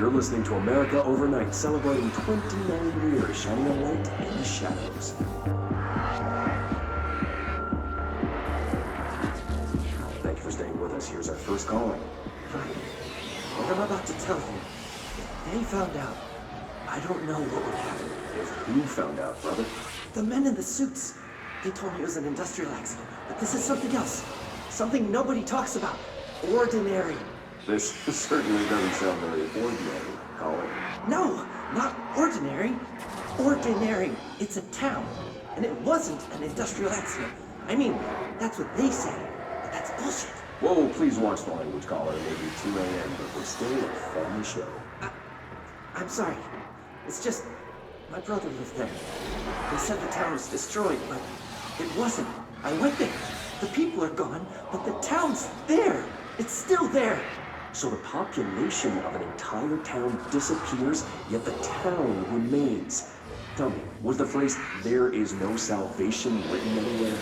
You're listening to America Overnight, celebrating 29 years, shining a light in the shadows. Thank you for staying with us. Here's our first caller. Hi. What I'm about to tell you, if they found out, I don't know what would happen. If who found out, brother? The men in the suits. They told me it was an industrial accident, but this is something else. Something nobody talks about. Ordinary. This certainly doesn't sound very ordinary, caller. No, not ordinary. Ordinary. It's a town. And it wasn't an industrial accident. I mean, that's what they say. But that's bullshit. Whoa, please watch the language, caller. It may be 2 a.m., but we're still a family show. I'm sorry. It's just, my brother lived there. They said the town was destroyed, but it wasn't. I went there. The people are gone, but the town's there. It's still there. So the population of an entire town disappears, yet the town remains. Tell me, was the phrase, "there is no salvation," written anywhere?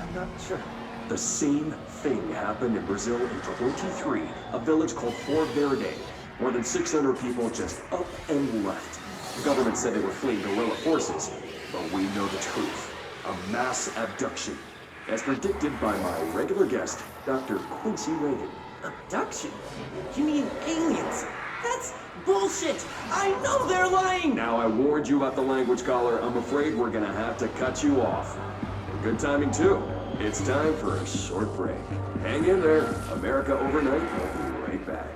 I'm not sure. The same thing happened in Brazil in 23, a village called Fort Verde. More than 600 people just up and left. The government said they were fleeing guerrilla forces, but we know the truth. A mass abduction. As predicted by my regular guest, Dr. Quincy Reagan. Abduction? You mean aliens? That's bullshit! I know they're lying! Now I warned you about the language, caller. I'm afraid we're gonna have to cut you off. And good timing, too. It's time for a short break. Hang in there. America Overnight will be right back.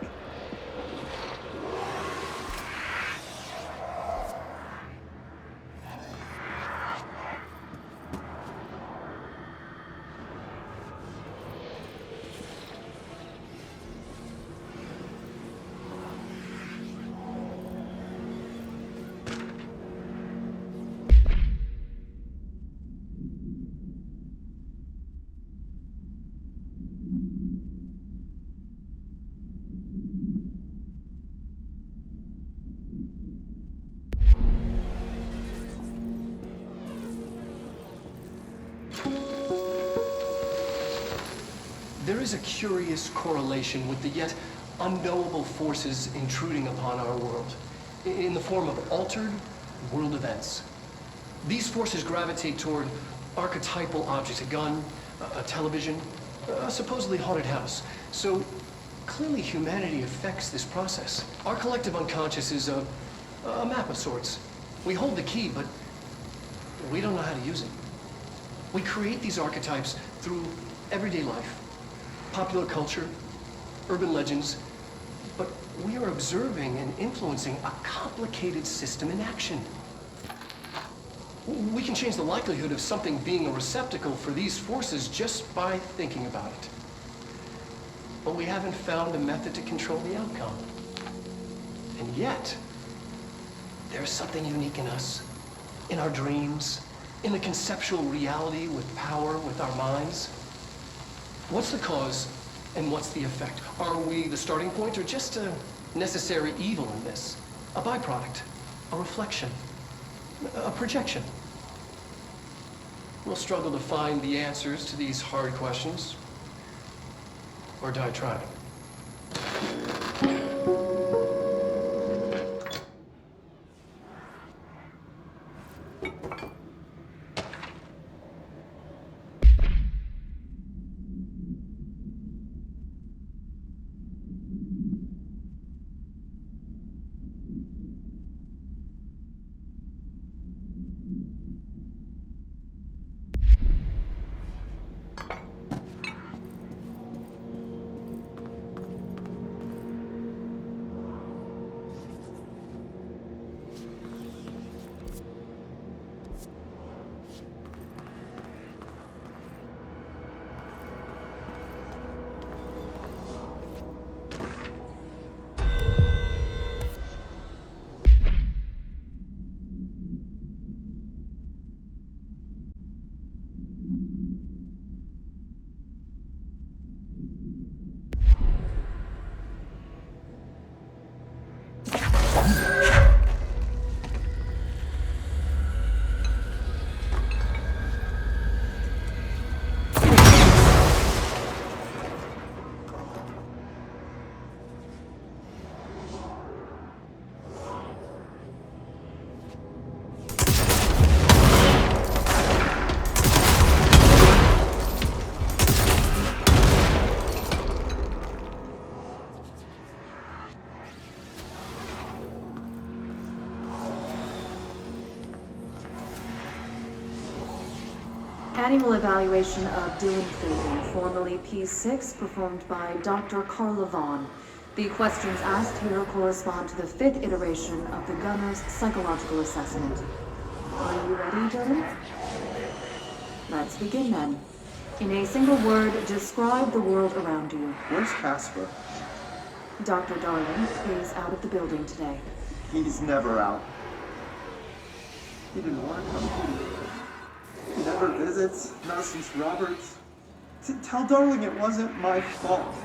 There is a curious correlation with the yet unknowable forces intruding upon our world in the form of altered world events. These forces gravitate toward archetypal objects, a gun, a television, a supposedly haunted house. So clearly humanity affects this process. Our collective unconscious is a map of sorts. We hold the key, but we don't know how to use it. We create these archetypes through everyday life. Popular culture, urban legends, but we are observing and influencing a complicated system in action. We can change the likelihood of something being a receptacle for these forces just by thinking about it. But we haven't found a method to control the outcome. And yet, there's something unique in us, in our dreams, in the conceptual reality with power with our minds. What's the cause and what's the effect? Are we the starting point or just a necessary evil in this? A byproduct, a reflection, a projection? We'll struggle to find the answers to these hard questions, or die trying. Annual evaluation of Dylan Fagan, formerly P6, performed by Dr. Carla Vaughn. The questions asked here correspond to the 5th iteration of the gunner's psychological assessment. Are you ready, Dylan? Let's begin then. In a single word, describe the world around you. Where's Casper? Dr. Darling is out of the building today. He's never out. He didn't want to come. He never visits, not since Roberts. Tell Darling it wasn't my fault.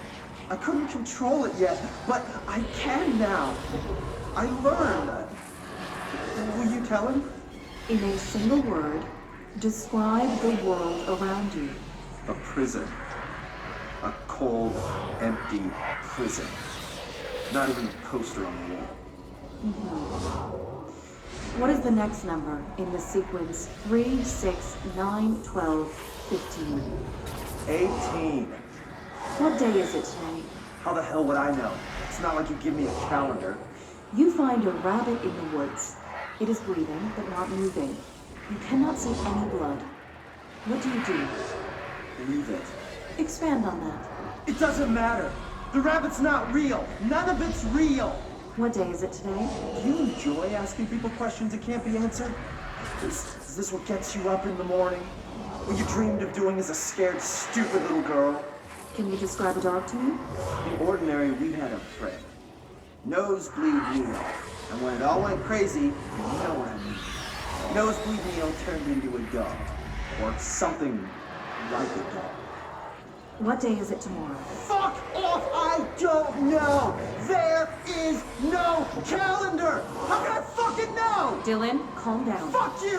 I couldn't control it yet, but I can now. I learned that. Will you tell him? In a single word, describe the world around you. A prison. A cold, empty prison. Not even a poster on the wall. What is the next number in the sequence 3, 6, 9, 12, 15? 18. What day is it today? How the hell would I know? It's not like you give me a calendar. You find a rabbit in the woods. It is breathing, but not moving. You cannot see any blood. What do you do? Leave it. Expand on that. It doesn't matter. The rabbit's not real. None of it's real. What day is it today? Do you enjoy asking people questions that can't be answered? Is this what gets you up in the morning? What you dreamed of doing as a scared, stupid little girl? Can you describe a dog to me? In ordinary, we had a friend. Nosebleed Neil. And when it all went crazy, you know what I mean. Nosebleed Neil turned into a dog. Or something like a dog. What day is it tomorrow? Fuck off! I don't know! There is no calendar! How can I fucking know? Dylan, calm down. Fuck you!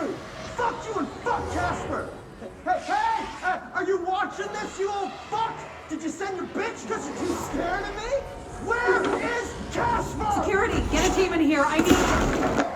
Fuck you and fuck Casper! Hey! Are you watching this, you old fuck? Did you send your bitch because you're too scared of me? Where is Casper? Security, get a team in here. I need...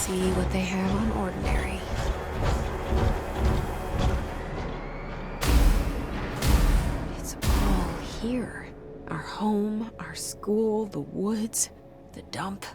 See what they have on ordinary. It's all here. Our home, our school, the woods, the dump.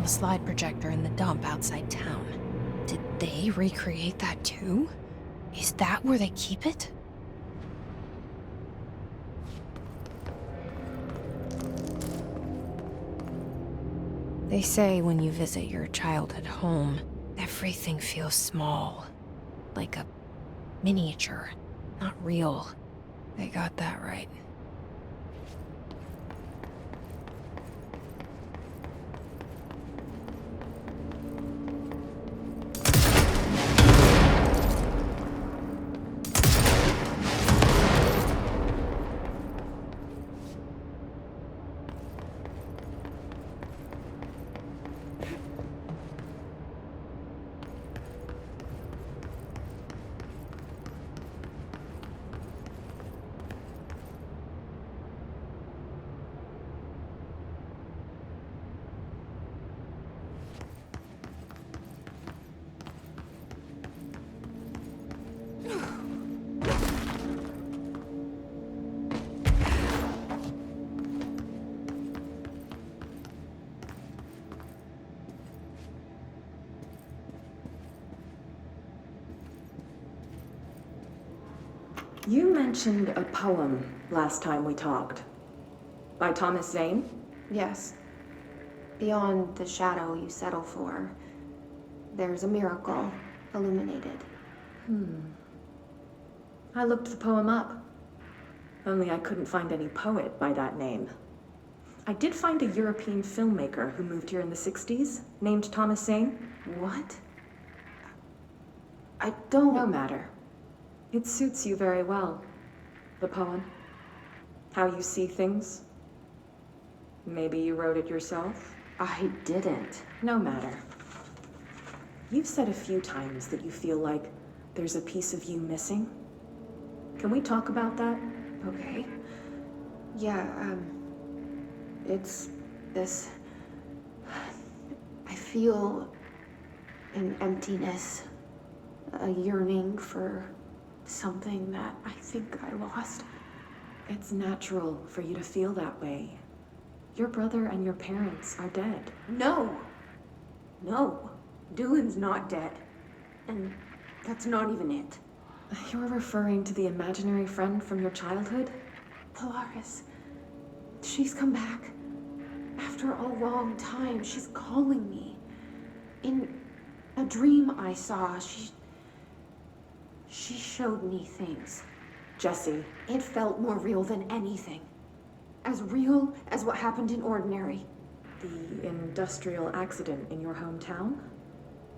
the slide projector in the dump outside town. Did they recreate that too? Is that where they keep it? They say when you visit your childhood home, everything feels small. Like a miniature, not real. They got that right. You mentioned a poem last time we talked. By Thomas Zane? Yes. Beyond the shadow you settle for, there's a miracle illuminated. I looked the poem up. Only I couldn't find any poet by that name. I did find a European filmmaker who moved here in the 60s, named Thomas Zane. What? I don't... No matter. It suits you very well. The poem. How you see things. Maybe you wrote it yourself? I didn't. No matter. You've said a few times that you feel like there's a piece of you missing. Can we talk about that? Okay. Yeah, it's this... I feel an emptiness, a yearning for something that I think I lost. It's natural for you to feel that way. Your brother and your parents are dead. No! No. Dylan's not dead. And that's not even it. You're referring to the imaginary friend from your childhood? Polaris. She's come back. After a long time, she's calling me. In a dream I saw, she showed me things. Jesse. It felt more real than anything. As real as what happened in Ordinary. The industrial accident in your hometown?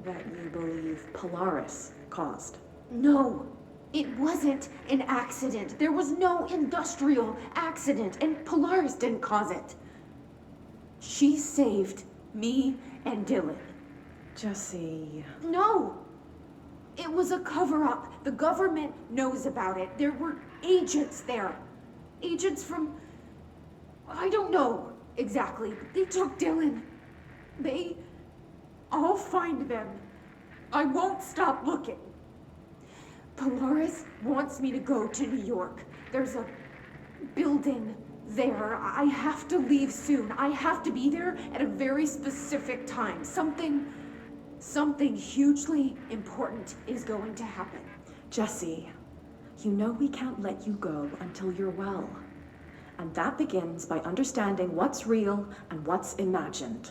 That you believe Polaris caused? No, it wasn't an accident. There was no industrial accident, and Polaris didn't cause it. She saved me and Dylan. Jesse... No! It was a cover-up. The government knows about it. There were agents there. Agents from... I don't know exactly, but they took Dylan. I'll find them. I won't stop looking. Polaris wants me to go to New York. There's a building there. I have to leave soon. I have to be there at a very specific time. Something hugely important is going to happen. Jesse, you know we can't let you go until you're well. And that begins by understanding what's real and what's imagined.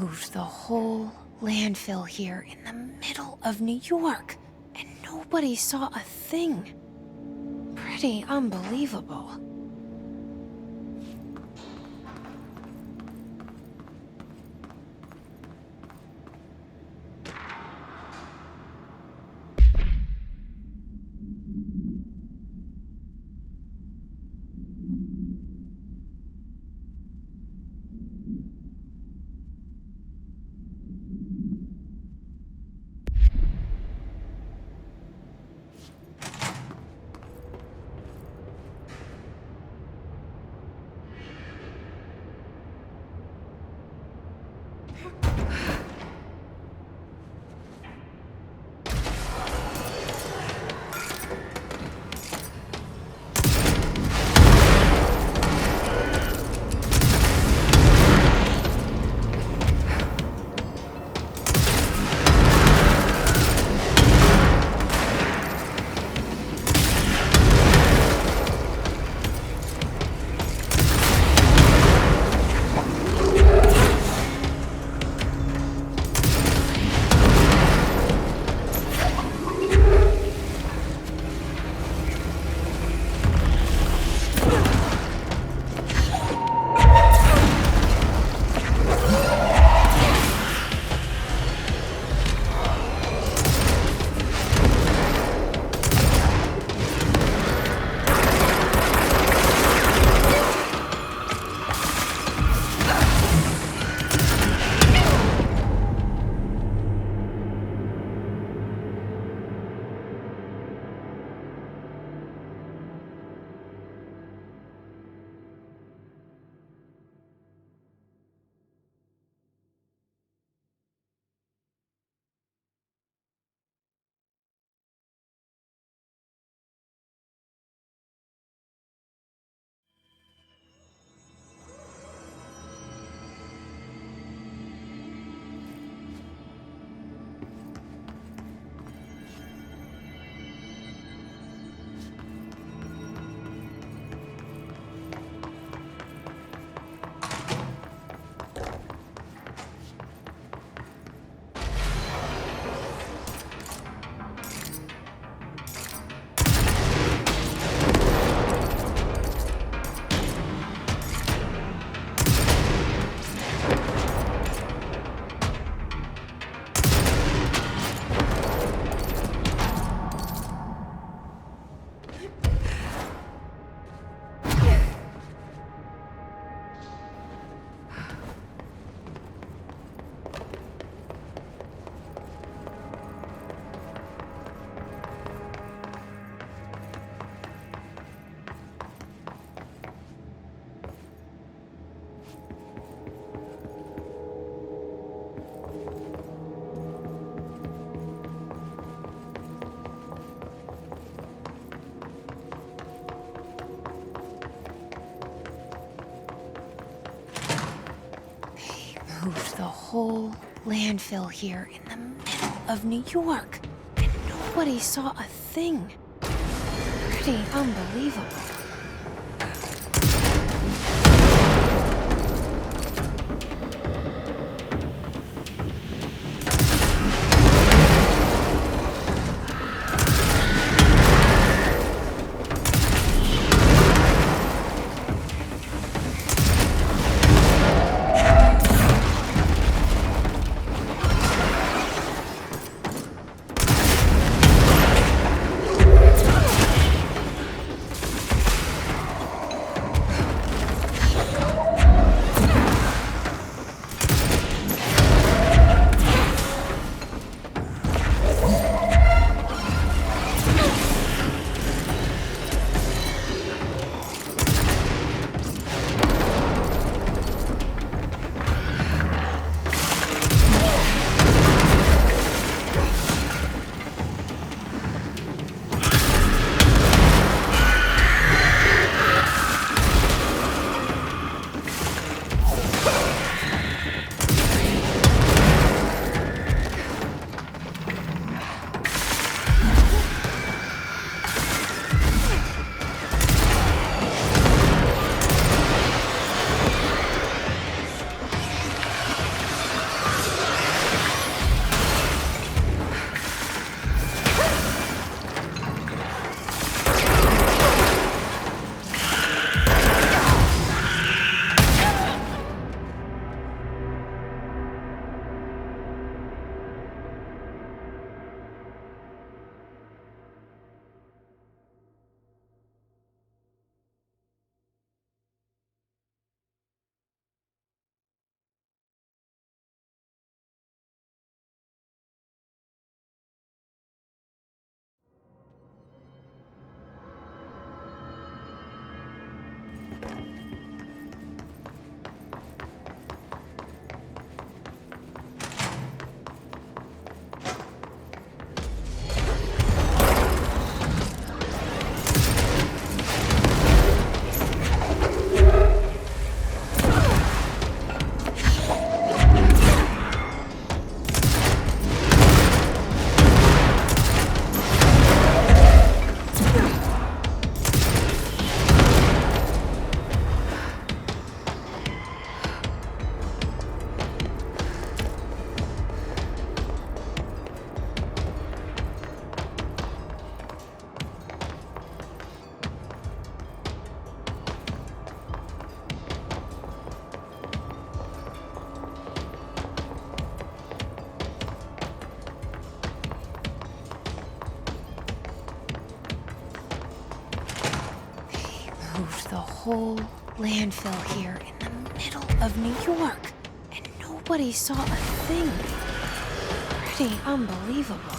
moved the whole landfill here in the middle of New York, and nobody saw a thing. Pretty unbelievable. Moved the whole landfill here in the middle of New York, and nobody saw a thing. Pretty unbelievable. whole landfill here in the middle of New York, and nobody saw a thing. Pretty unbelievable.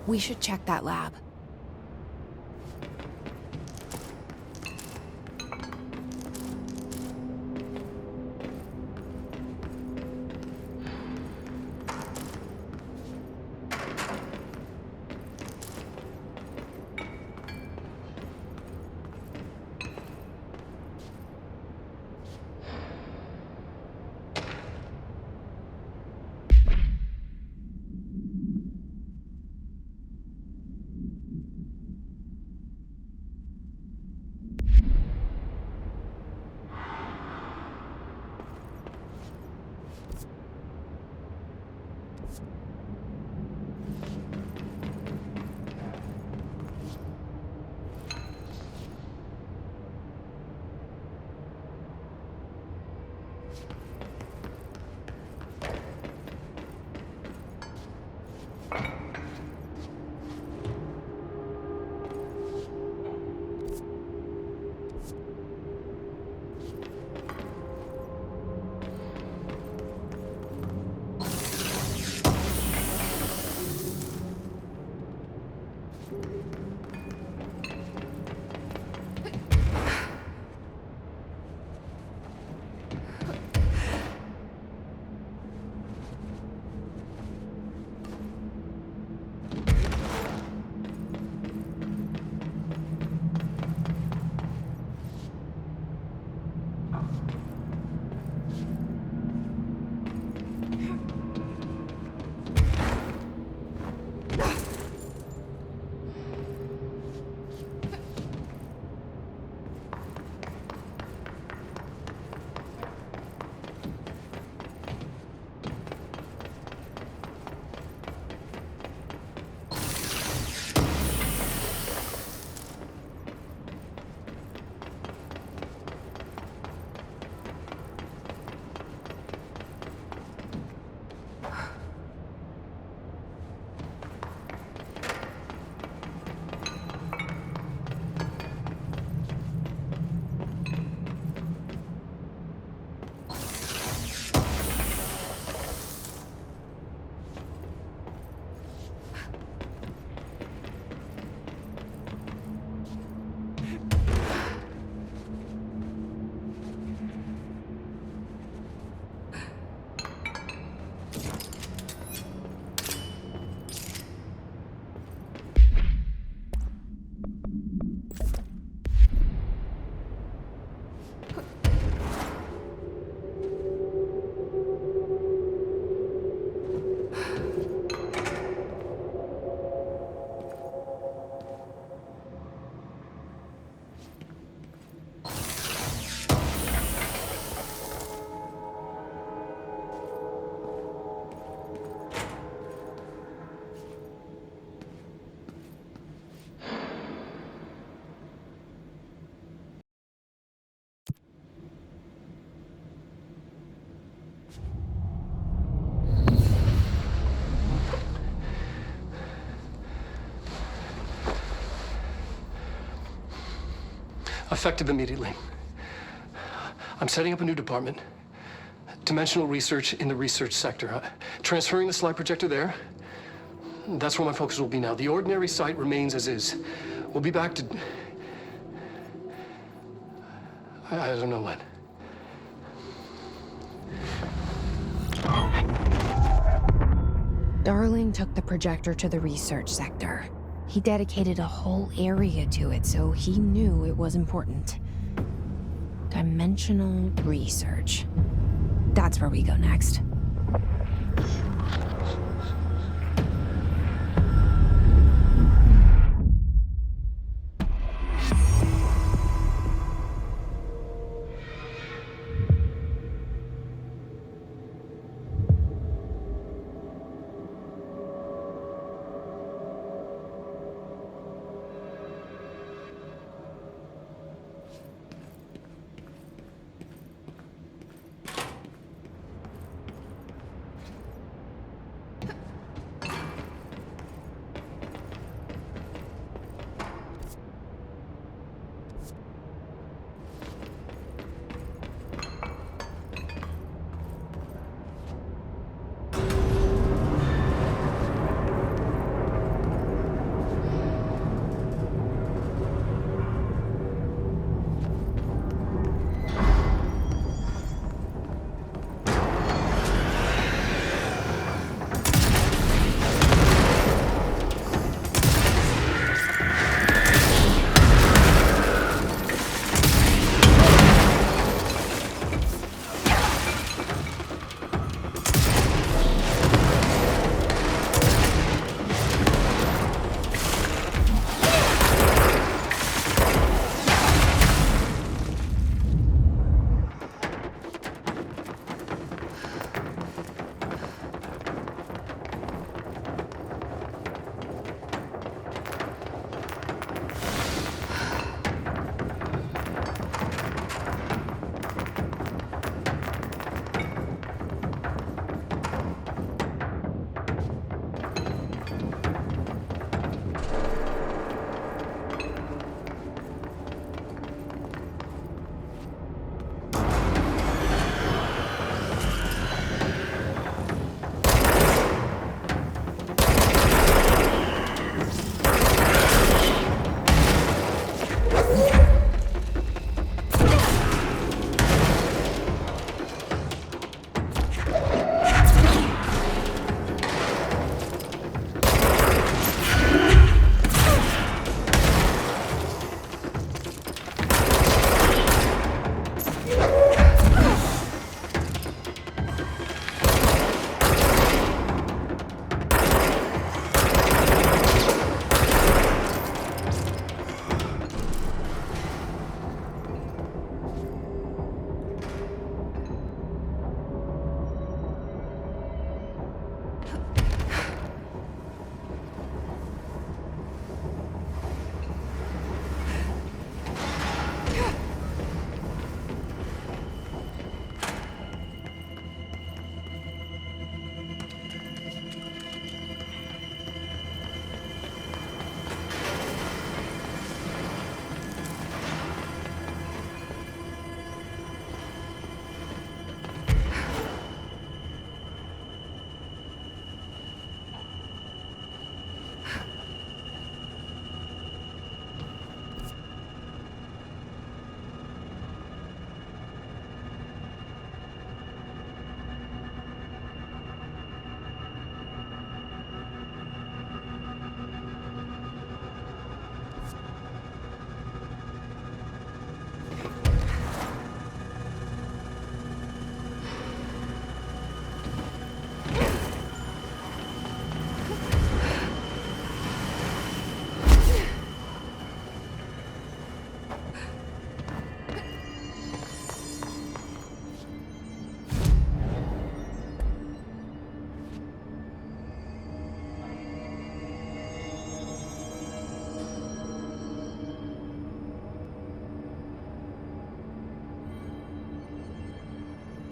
We should check that lab. Effective immediately. I'm setting up a new department. Dimensional research in the research sector. Transferring the slide projector there. That's where my focus will be now. The ordinary site remains as is. We'll be back to... I don't know when. Darling took the projector to the research sector. He dedicated a whole area to it, so he knew it was important. Dimensional research. That's where we go next.